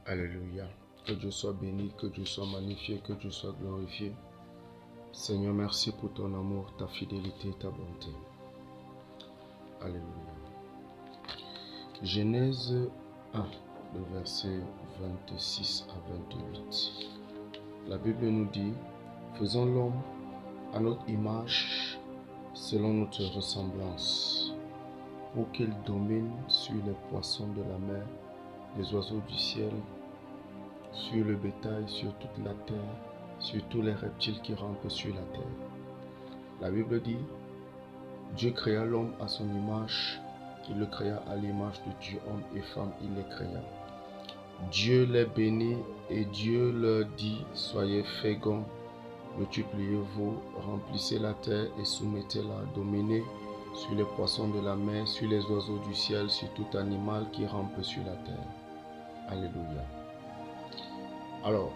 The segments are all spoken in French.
Alléluia. Que Dieu soit béni, que Dieu soit magnifié, que Dieu soit glorifié. Seigneur, merci pour ton amour, ta fidélité, ta bonté. Alléluia. Genèse 1, le verset 26 à 28. La Bible nous dit, faisons l'homme à notre image, selon notre ressemblance, pour qu'il domine sur les poissons de la mer, les oiseaux du ciel, sur le bétail, sur toute la terre, sur tous les reptiles qui rampent sur la terre. La Bible dit, Dieu créa l'homme à son image, il le créa à l'image de Dieu, homme et femme, il les créa. Dieu les bénit et Dieu leur dit, soyez féconds, multipliez-vous, remplissez la terre et soumettez-la, dominez sur les poissons de la mer, sur les oiseaux du ciel, sur tout animal qui rampe sur la terre. Alléluia. Alors,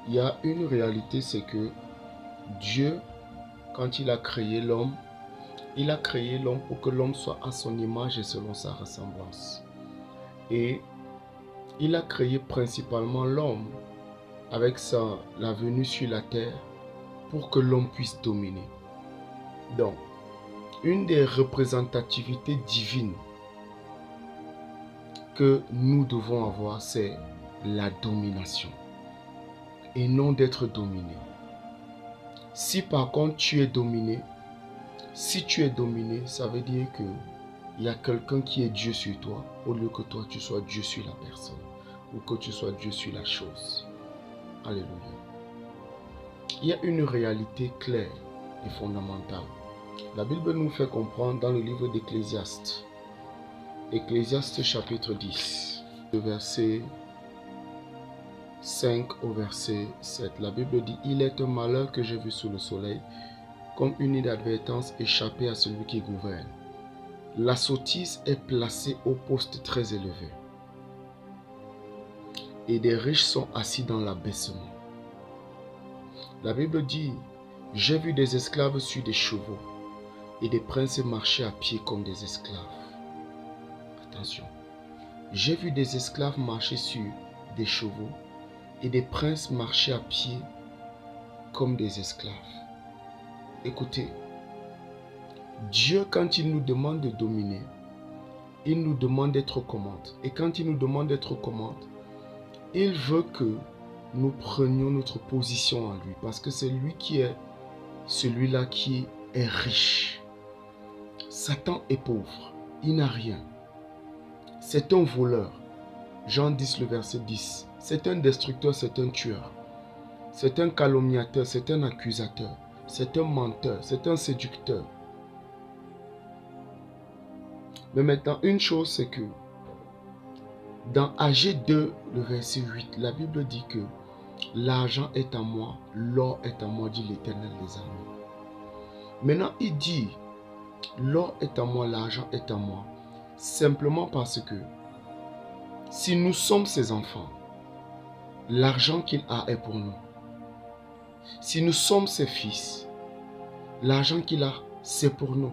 il y a une réalité, c'est que Dieu, quand il a créé l'homme, il a créé l'homme pour que l'homme soit à son image et selon sa ressemblance. Et il a créé principalement l'homme avec la venue sur la terre pour que l'homme puisse dominer. Donc, une des représentativités divines que nous devons avoir, c'est la domination et non d'être dominé. Si par contre tu es dominé, ça veut dire que il y a quelqu'un qui est Dieu sur toi, au lieu que toi tu sois Dieu sur la personne, ou que tu sois Dieu sur la chose. Alléluia. Il y a une réalité claire et fondamentale. La Bible nous fait comprendre dans le livre d'Ecclésiaste, Ecclésiaste chapitre 10, le verset 5 au verset 7. La Bible dit, il est un malheur que j'ai vu sous le soleil, comme une inadvertance échappée à celui qui gouverne. La sottise est placée au poste très élevé, et des riches sont assis dans l'abaissement. La Bible dit, j'ai vu des esclaves sur des chevaux, et des princes marcher à pied comme des esclaves. Attention, j'ai vu des esclaves marcher sur des chevaux, et des princes marcher à pied comme des esclaves. Écoutez, Dieu, quand il nous demande de dominer, il nous demande d'être aux commandes. Et quand il nous demande d'être aux commandes, il veut que nous prenions notre position en lui. Parce que c'est lui qui est celui-là qui est riche. Satan est pauvre. Il n'a rien. C'est un voleur. Jean 10, le verset 10. C'est un destructeur, c'est un tueur. C'est un calomniateur, c'est un accusateur. C'est un menteur, c'est un séducteur. Mais maintenant, une chose, c'est que dans AG 2, le verset 8, la Bible dit que l'argent est à moi, l'or est à moi, dit l'Éternel des armées. Maintenant, il dit, l'or est à moi, l'argent est à moi, simplement parce que si nous sommes ses enfants, l'argent qu'il a est pour nous. Si nous sommes ses fils, l'argent qu'il a, c'est pour nous.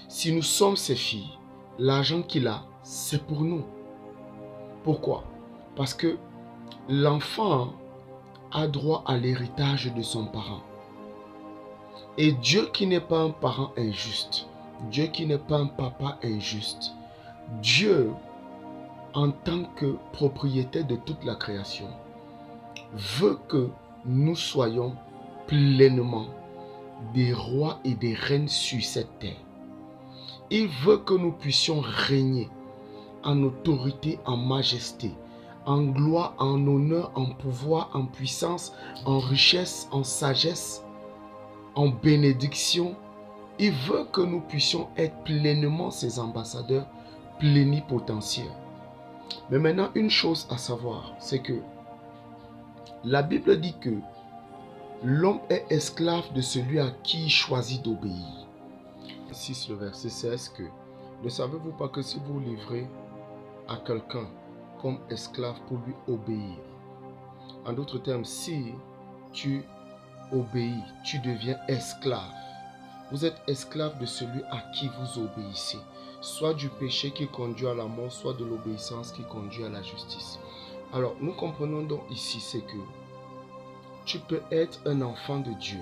Si nous sommes ses filles, l'argent qu'il a, c'est pour nous. Pourquoi? Parce que l'enfant a droit à l'héritage de son parent. Et Dieu qui n'est pas un parent injuste, Dieu qui n'est pas un papa injuste, Dieu, en tant que propriétaire de toute la création, veut que nous soyons pleinement des rois et des reines sur cette terre. Il veut que nous puissions régner en autorité, en majesté, en gloire, en honneur, en pouvoir, en puissance, en richesse, en sagesse, en bénédiction. Il veut que nous puissions être pleinement ses ambassadeurs plénipotentiaires. Mais maintenant, une chose à savoir, c'est que la Bible dit que l'homme est esclave de celui à qui il choisit d'obéir. 6, le verset 16, que ne savez-vous pas que si vous livrez à quelqu'un comme esclave pour lui obéir, en d'autres termes, si tu obéis, tu deviens esclave. Vous êtes esclave de celui à qui vous obéissez, soit du péché qui conduit à la mort, soit de l'obéissance qui conduit à la justice. Alors, nous comprenons donc ici, c'est que tu peux être un enfant de Dieu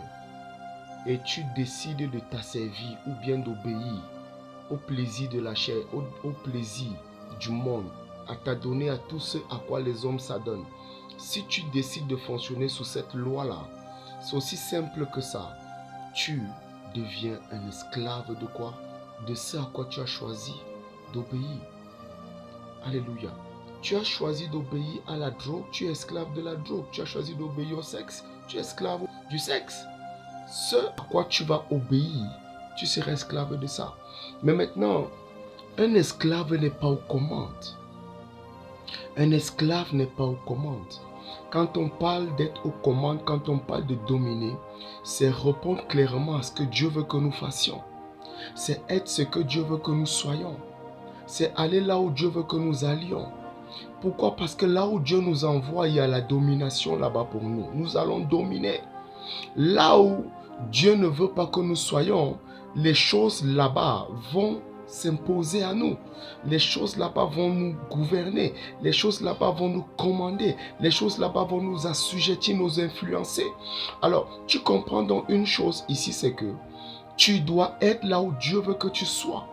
et tu décides de t'asservir ou bien d'obéir au plaisir de la chair, au plaisir du monde, à t'adonner à tout ce à quoi les hommes s'adonnent. Si tu décides de fonctionner sous cette loi-là, c'est aussi simple que ça. Tu deviens un esclave de quoi? De ce à quoi tu as choisi d'obéir. Alléluia. Tu as choisi d'obéir à la drogue, tu es esclave de la drogue. Tu as choisi d'obéir au sexe, tu es esclave du sexe. Ce à quoi tu vas obéir, tu seras esclave de ça. Mais maintenant, un esclave n'est pas aux commandes. Un esclave n'est pas aux commandes. Quand on parle d'être aux commandes, quand on parle de dominer, c'est répondre clairement à ce que Dieu veut que nous fassions. C'est être ce que Dieu veut que nous soyons. C'est aller là où Dieu veut que nous allions. Pourquoi? Parce que là où Dieu nous envoie, il y a la domination là-bas pour nous. Nous allons dominer. Là où Dieu ne veut pas que nous soyons, les choses là-bas vont s'imposer à nous. Les choses là-bas vont nous gouverner. Les choses là-bas vont nous commander. Les choses là-bas vont nous assujettir, nous influencer. Alors, tu comprends donc une chose ici, c'est que tu dois être là où Dieu veut que tu sois.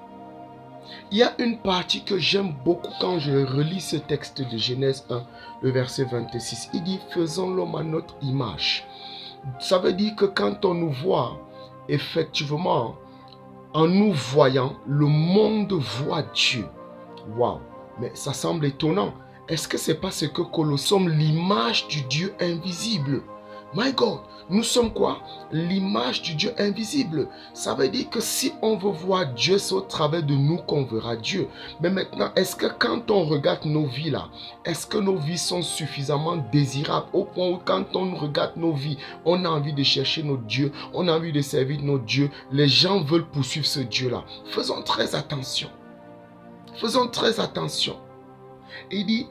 Il y a une partie que j'aime beaucoup quand je relis ce texte de Genèse 1, le verset 26. Il dit, faisons l'homme à notre image. Ça veut dire que quand on nous voit, effectivement, en nous voyant, le monde voit Dieu. Waouh! Mais ça semble étonnant. Est-ce que c'est parce que nous sommes l'image du Dieu invisible? My God, nous sommes quoi? L'image du Dieu invisible. Ça veut dire que si on veut voir Dieu, c'est au travers de nous qu'on verra Dieu. Mais maintenant, est-ce que quand on regarde nos vies là, est-ce que nos vies sont suffisamment désirables au point où quand on regarde nos vies, on a envie de chercher notre Dieu, on a envie de servir notre Dieu, les gens veulent poursuivre ce Dieu là. Faisons très attention. Faisons très attention. Il dit,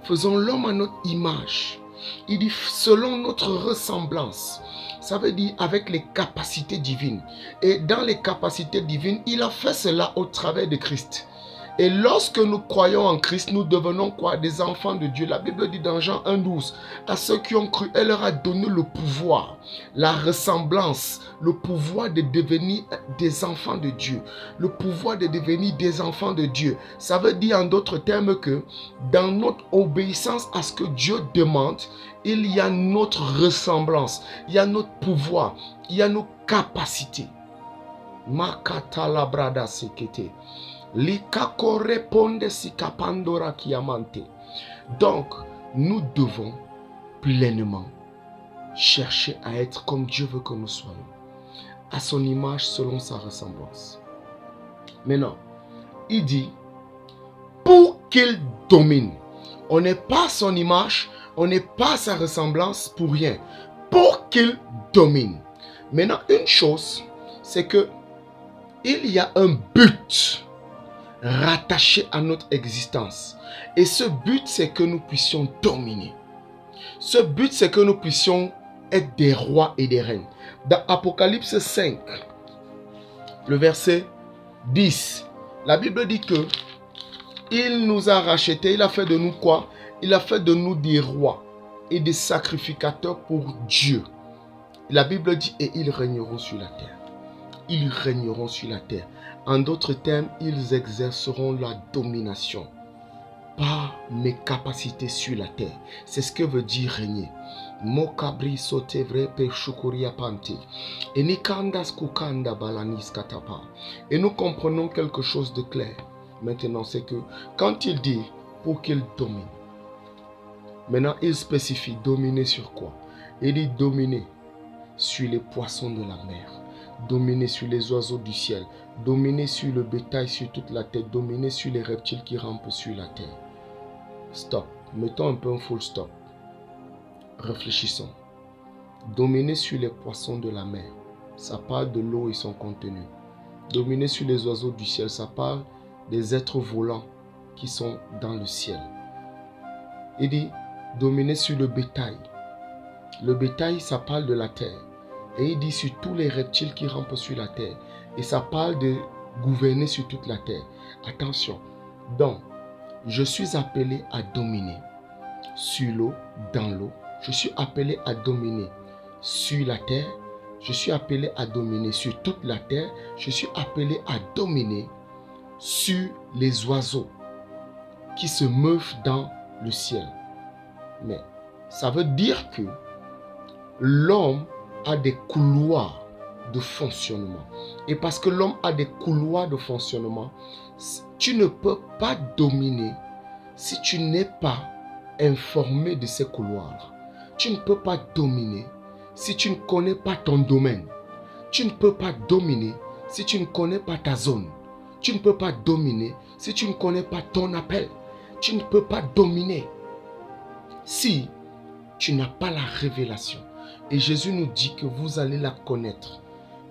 faisons l'homme à notre image. Il dit selon notre ressemblance. Ça veut dire avec les capacités divines. Et dans les capacités divines, il a fait cela au travers de Christ. Et lorsque nous croyons en Christ, nous devenons quoi? Des enfants de Dieu. La Bible dit dans Jean 1,12, à ceux qui ont cru, elle leur a donné le pouvoir, la ressemblance, le pouvoir de devenir des enfants de Dieu. Le pouvoir de devenir des enfants de Dieu. Ça veut dire en d'autres termes que dans notre obéissance à ce que Dieu demande, il y a notre ressemblance, il y a notre pouvoir, il y a nos capacités. Makata labrada sekete. Donc, nous devons pleinement chercher à être comme Dieu veut que nous soyons, à son image selon sa ressemblance. Maintenant, il dit, pour qu'il domine, on n'est pas son image, on n'est pas sa ressemblance pour rien, pour qu'il domine. Maintenant, une chose, c'est que il y a un but rattaché à notre existence. Et ce but, c'est que nous puissions dominer. Ce but, c'est que nous puissions être des rois et des reines. Dans Apocalypse 5, le verset 10, la Bible dit que il nous a rachetés, il a fait de nous quoi? Il a fait de nous des rois et des sacrificateurs pour Dieu. La Bible dit, et ils régneront sur la terre. Ils régneront sur la terre. En d'autres termes, ils exerceront la domination par mes capacités sur la terre. C'est ce que veut dire régner. Mokabri sotevre pe shukuria pante. Et nikandas kukanda balanis katapa. Et nous comprenons quelque chose de clair. Maintenant, c'est que quand il dit pour qu'il domine, maintenant il spécifie dominer sur quoi? Il dit dominer sur les poissons de la mer, dominer sur les oiseaux du ciel, dominer sur le bétail sur toute la terre, dominer sur les reptiles qui rampent sur la terre. Stop. Mettons un peu un full stop. Réfléchissons. Dominer sur les poissons de la mer, ça parle de l'eau et son contenu. Dominer sur les oiseaux du ciel, ça parle des êtres volants qui sont dans le ciel. Il dit dominer sur le bétail. Le bétail, ça parle de la terre. Et il dit sur tous les reptiles qui rampent sur la terre. Et ça parle de gouverner sur toute la terre. Attention. Donc, je suis appelé à dominer. sur l'eau, dans l'eau. Je suis appelé à dominer sur la terre. Je suis appelé à dominer sur toute la terre. Je suis appelé à dominer sur les oiseaux qui se meuvent dans le ciel. Mais ça veut dire que l'homme a des couloirs de fonctionnement. Et parce que l'homme a des couloirs de fonctionnement, tu ne peux pas dominer si tu n'es pas informé de ces couloirs. Tu ne peux pas dominer si tu ne connais pas ton domaine. Tu ne peux pas dominer si tu ne connais pas ta zone. Tu ne peux pas dominer si tu ne connais pas ton appel. Tu ne peux pas dominer si tu n'as pas la révélation. Et Jésus nous dit que vous allez la connaître.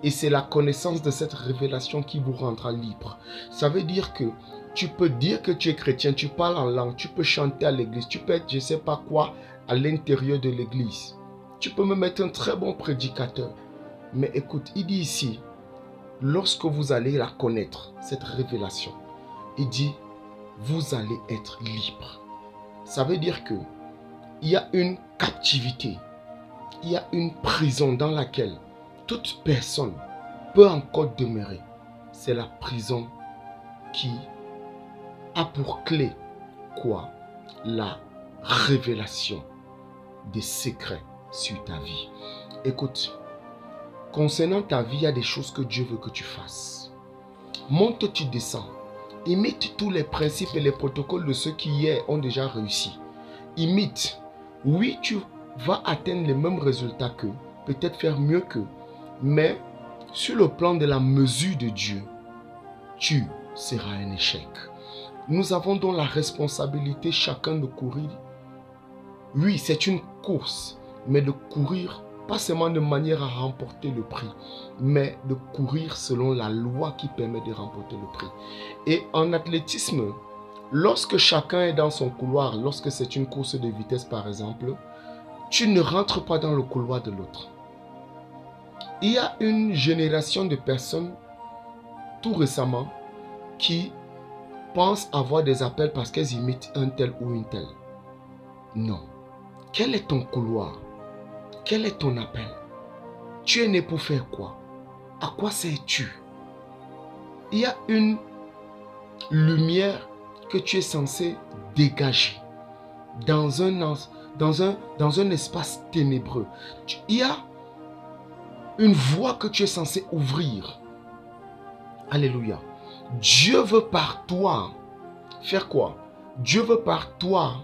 Et c'est la connaissance de cette révélation qui vous rendra libre. Ça veut dire que tu peux dire que tu es chrétien, tu parles en langue, tu peux chanter à l'église, tu peux être je ne sais pas quoi à l'intérieur de l'église. Tu peux même être un très bon prédicateur. Mais écoute, il dit ici, lorsque vous allez la connaître, cette révélation, il dit, vous allez être libre. Ça veut dire que il y a une captivité, il y a une prison dans laquelle toute personne peut encore demeurer. C'est la prison qui a pour clé quoi? La révélation des secrets sur ta vie. Écoute, concernant ta vie, il y a des choses que Dieu veut que tu fasses. Monte, tu descends. Imite tous les principes et les protocoles de ceux qui hier ont déjà réussi. Imite. Oui, tu vas atteindre les mêmes résultats qu'eux, peut-être faire mieux qu'eux, mais sur le plan de la mesure de Dieu, tu seras un échec. Nous avons donc la responsabilité chacun de courir. Oui, c'est une course, mais de courir pas seulement de manière à remporter le prix, mais de courir selon la loi qui permet de remporter le prix. Et en athlétisme, lorsque chacun est dans son couloir, lorsque c'est une course de vitesse par exemple, tu ne rentres pas dans le couloir de l'autre. Il y a une génération de personnes, tout récemment, qui pensent avoir des appels parce qu'elles imitent un tel ou une telle. Non. Quel est ton couloir? Quel est ton appel? Tu es né pour faire quoi? À quoi sers-tu? Il y a une lumière que tu es censé dégager dans un espace ténébreux. Il y a une voie que tu es censé ouvrir. Alléluia. Dieu veut par toi faire quoi? Dieu veut par toi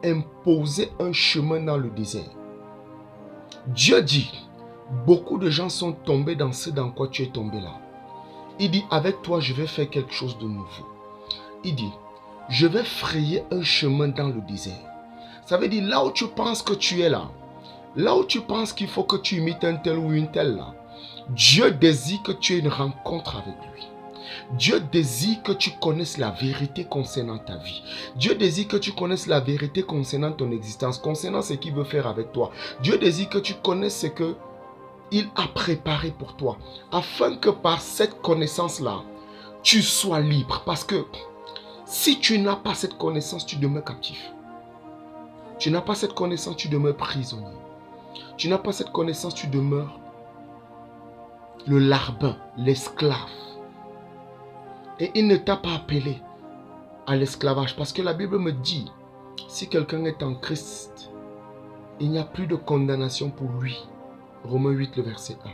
imposer un chemin dans le désert. Dieu dit, beaucoup de gens sont tombés dans ce dans quoi tu es tombé là. Il dit, avec toi, je vais faire quelque chose de nouveau. Il dit, je vais frayer un chemin dans le désert. Ça veut dire, là où tu penses que tu es là, là où tu penses qu'il faut que tu imites un tel ou une telle là, Dieu désire que tu aies une rencontre avec lui. Dieu désire que tu connaisses la vérité concernant ta vie. Dieu désire que tu connaisses la vérité concernant ton existence, concernant ce qu'il veut faire avec toi. Dieu désire que tu connaisses ce qu'il a préparé pour toi, afin que par cette connaissance-là, tu sois libre. Parce que si tu n'as pas cette connaissance, tu demeures captif. Tu n'as pas cette connaissance, tu demeures prisonnier. Tu n'as pas cette connaissance, tu demeures le larbin, l'esclave. Et il ne t'a pas appelé à l'esclavage. Parce que la Bible me dit, si quelqu'un est en Christ, il n'y a plus de condamnation pour lui. Romains 8, le verset 1.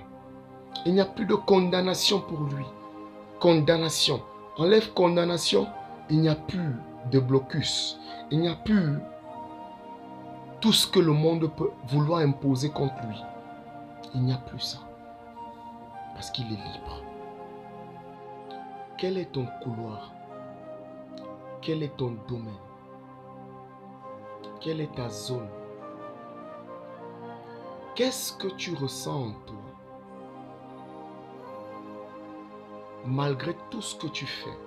Il n'y a plus de condamnation pour lui. Condamnation. Enlève condamnation, il n'y a plus de blocus. Il n'y a plus tout ce que le monde peut vouloir imposer contre lui. Il n'y a plus ça. Parce qu'il est libre. Quel est ton couloir? Quel est ton domaine? Quelle est ta zone? Qu'est-ce que tu ressens en toi? Malgré tout ce que tu fais,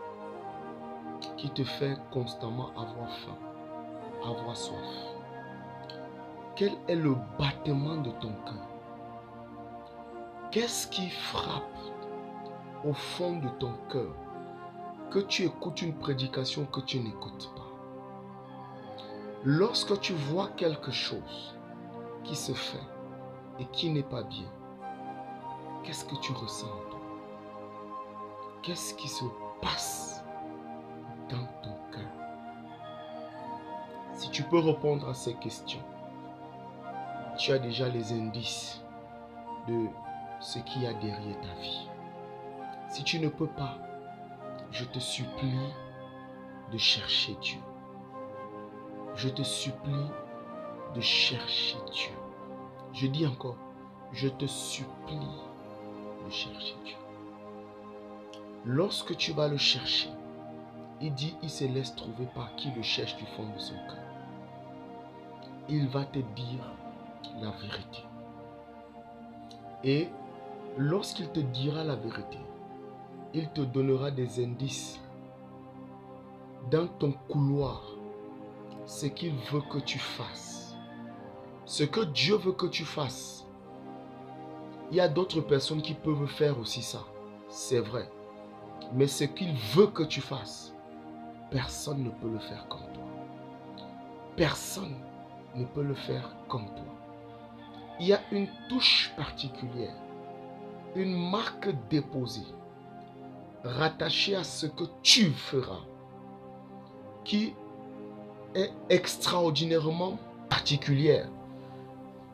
qui te fait constamment avoir faim, avoir soif. Quel est le battement de ton cœur? Qu'est-ce qui frappe au fond de ton cœur que tu écoutes une prédication que tu n'écoutes pas? Lorsque tu vois quelque chose qui se fait et qui n'est pas bien, qu'est-ce que tu ressens en toi? Qu'est-ce qui se passe dans ton cœur? Si tu peux répondre à ces questions, tu as déjà les indices de ce qu'il y a derrière ta vie. Si tu ne peux pas, je te supplie de chercher Dieu. Je te supplie de chercher Dieu. Je dis encore, je te supplie de chercher Dieu. Lorsque tu vas le chercher, il dit, il se laisse trouver par qui le cherche du fond de son cœur. Il va te dire la vérité. Et lorsqu'il te dira la vérité, il te donnera des indices dans ton couloir, ce qu'il veut que tu fasses, ce que Dieu veut que tu fasses. Il y a d'autres personnes qui peuvent faire aussi ça, c'est vrai. Mais ce qu'il veut que tu fasses, personne ne peut le faire comme toi. Personne ne peut le faire comme toi. Il y a une touche particulière, une marque déposée, rattachée à ce que tu feras, qui est extraordinairement particulière.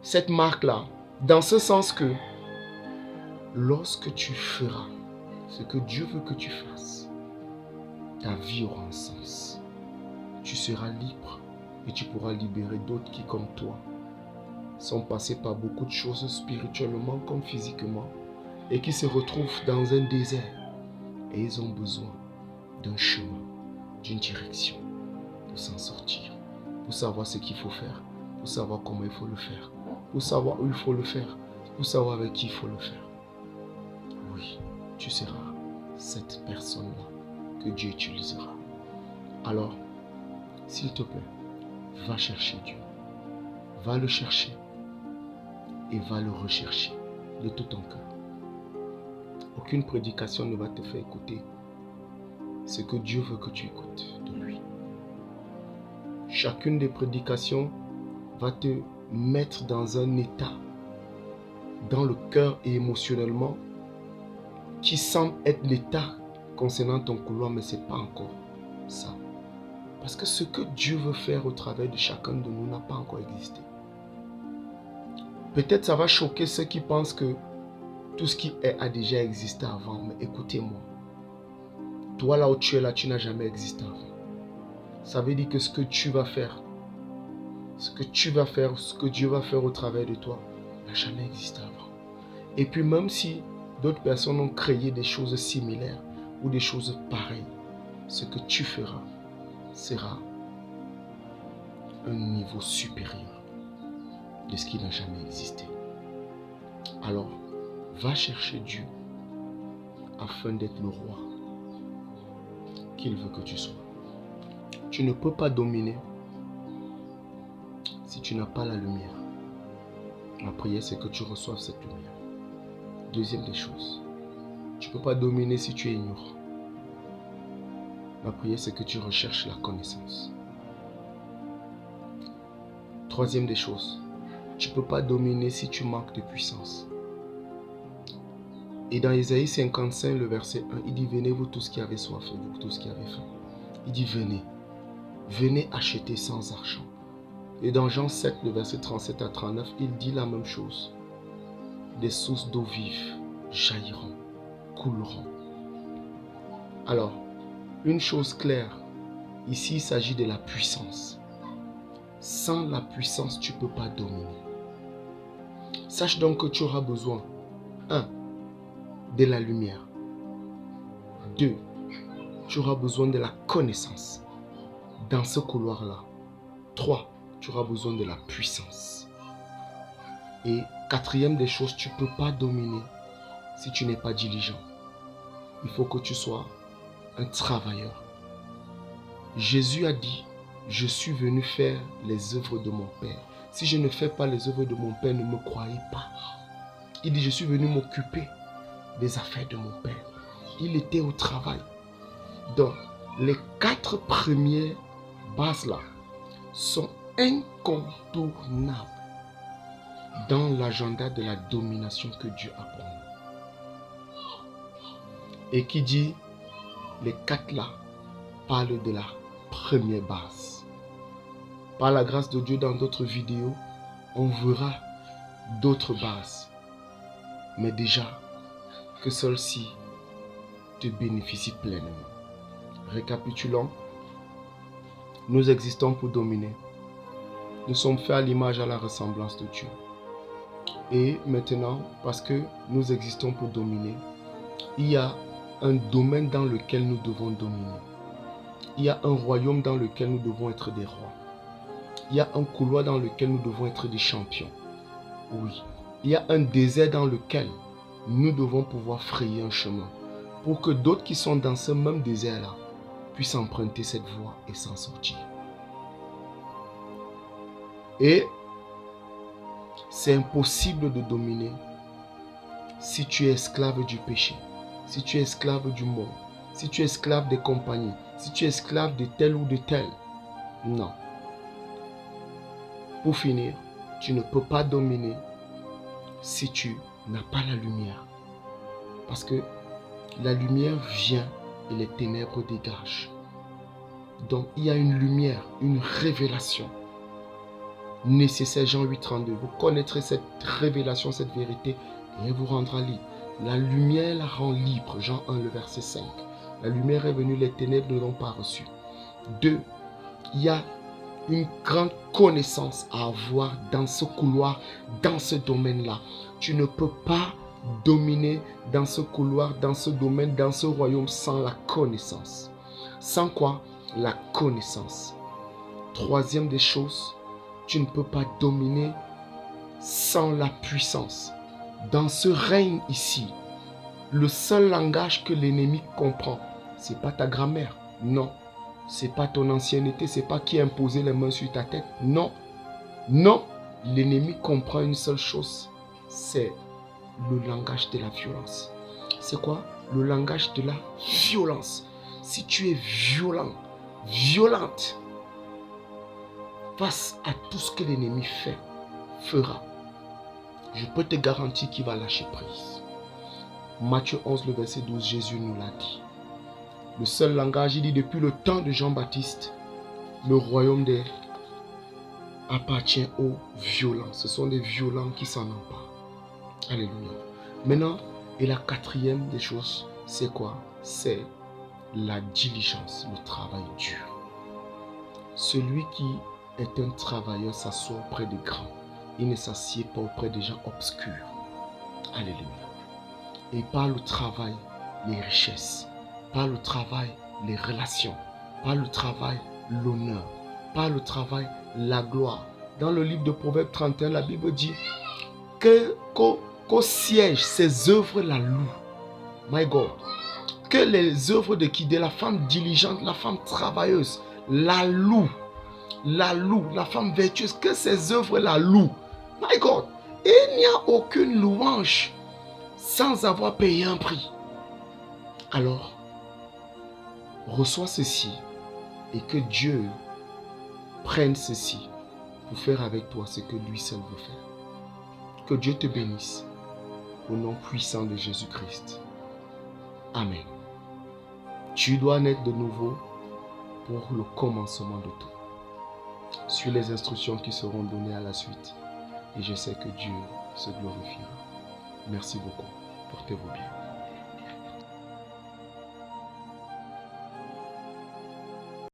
Cette marque-là, dans ce sens que lorsque tu feras ce que Dieu veut que tu fasses, ta vie aura un sens. Tu seras libre et tu pourras libérer d'autres qui, comme toi, sont passés par beaucoup de choses spirituellement comme physiquement et qui se retrouvent dans un désert et ils ont besoin d'un chemin, d'une direction pour s'en sortir, pour savoir ce qu'il faut faire, pour savoir comment il faut le faire, pour savoir où il faut le faire, pour savoir avec qui il faut le faire. Oui, tu seras cette personne-là que Dieu utilisera. Alors, s'il te plaît, va chercher Dieu. Va le chercher et va le rechercher de tout ton cœur. Aucune prédication ne va te faire écouter ce que Dieu veut que tu écoutes de lui. Chacune des prédications va te mettre dans un état, dans le cœur et émotionnellement, qui semble être l'état concernant ton couloir, mais ce n'est pas encore ça. Parce que ce que Dieu veut faire au travers de chacun de nous n'a pas encore existé. Peut-être ça va choquer ceux qui pensent que tout ce qui est a déjà existé avant. Mais écoutez-moi. Toi là où tu es là, tu n'as jamais existé avant. Ça veut dire que ce que tu vas faire, ce que Dieu va faire au travers de toi, n'a jamais existé avant. Et puis même si d'autres personnes ont créé des choses similaires ou des choses pareilles, ce que tu feras sera un niveau supérieur de ce qui n'a jamais existé. Alors, va chercher Dieu afin d'être le roi qu'il veut que tu sois. Tu ne peux pas dominer si tu n'as pas la lumière. Ma prière, c'est que tu reçoives cette lumière. Deuxième des choses, tu ne peux pas dominer si tu es ignorant. Ma prière, c'est que tu recherches la connaissance. Troisième des choses, tu ne peux pas dominer si tu manques de puissance. Et dans Ésaïe 55, le verset 1, il dit, venez vous tous qui avez soif et vous tous qui avez faim. Il dit, venez. Venez acheter sans argent. Et dans Jean 7, le verset 37 à 39, il dit la même chose. Des sources d'eau vive jailliront, couleront. Alors, une chose claire, ici il s'agit de la puissance. Sans la puissance, tu ne peux pas dominer. Sache donc que tu auras besoin, 1, de la lumière. 2, tu auras besoin de la connaissance dans ce couloir-là. 3, tu auras besoin de la puissance. Et quatrième des choses, tu ne peux pas dominer si tu n'es pas diligent. Il faut que tu sois un travailleur. Jésus a dit, je suis venu faire les œuvres de mon Père. Si je ne fais pas les œuvres de mon Père, ne me croyez pas. Il dit, je suis venu m'occuper des affaires de mon Père. Il était au travail. Donc, les 4 premières bases là sont incontournable dans l'agenda de la domination que Dieu a pour nous. Et qui dit les 4 là parle de la première base. Par la grâce de Dieu, dans d'autres vidéos, on verra d'autres bases. Mais déjà, que celle-ci te bénéficie pleinement. Récapitulons. Nous existons pour dominer. Nous sommes faits à l'image et à la ressemblance de Dieu. Et maintenant, parce que nous existons pour dominer, il y a un domaine dans lequel nous devons dominer. Il y a un royaume dans lequel nous devons être des rois. Il y a un couloir dans lequel nous devons être des champions. Oui. Il y a un désert dans lequel nous devons pouvoir frayer un chemin pour que d'autres qui sont dans ce même désert-là puissent emprunter cette voie et s'en sortir. Et c'est impossible de dominer si tu es esclave du péché, si tu es esclave du monde, si tu es esclave des compagnies, si tu es esclave de tel ou de tel. Non. Pour finir, tu ne peux pas dominer si tu n'as pas la lumière. Parce que la lumière vient et les ténèbres dégagent. Donc il y a une lumière, une révélation nécessaire. Jean 8,32. Vous connaîtrez cette révélation, cette vérité, et elle vous rendra libre. La lumière la rend libre. Jean 1, le verset 5. La lumière est venue, les ténèbres ne l'ont pas reçue. 2. Il y a une grande connaissance à avoir dans ce couloir, dans ce domaine-là. Tu ne peux pas dominer dans ce couloir, dans ce domaine, dans ce royaume sans la connaissance. Sans quoi? La connaissance. 3e des choses, tu ne peux pas dominer sans la puissance. Dans ce règne ici, le seul langage que l'ennemi comprend, ce n'est pas ta grammaire, non. C'est pas ton ancienneté, c'est pas qui a imposé les mains sur ta tête. Non. Non. L'ennemi comprend une seule chose. C'est le langage de la violence. C'est quoi? Le langage de la violence. Si tu es violent, violente, face à tout ce que l'ennemi fera, je peux te garantir qu'il va lâcher prise. Matthieu 11, le verset 12, Jésus nous l'a dit. Le seul langage, il dit depuis le temps de Jean-Baptiste, le royaume des appartient aux violents. Ce sont des violents qui s'en emparent. Alléluia. Maintenant, et la 4e des choses, c'est quoi? C'est la diligence, le travail dur. Celui qui est un travailleur s'assoit auprès des grands. Il ne s'assied pas auprès des gens obscurs. Alléluia. Et par le travail, les richesses. Par le travail, les relations. Par le travail, l'honneur. Par le travail, la gloire. Dans le livre de Proverbes 31, la Bible dit qu'au siège, ses œuvres la louent. My God. Que les œuvres de qui? De la femme diligente, la femme travailleuse, la louent. La loue, la femme vertueuse, que ses œuvres la louent. My God. Et il n'y a aucune louange sans avoir payé un prix. Alors, reçois ceci et que Dieu prenne ceci pour faire avec toi ce que lui seul veut faire. Que Dieu te bénisse au nom puissant de Jésus-Christ. Amen. Tu dois naître de nouveau pour le commencement de tout. Suis les instructions qui seront données à la suite et je sais que Dieu se glorifiera. Merci beaucoup. Portez-vous bien.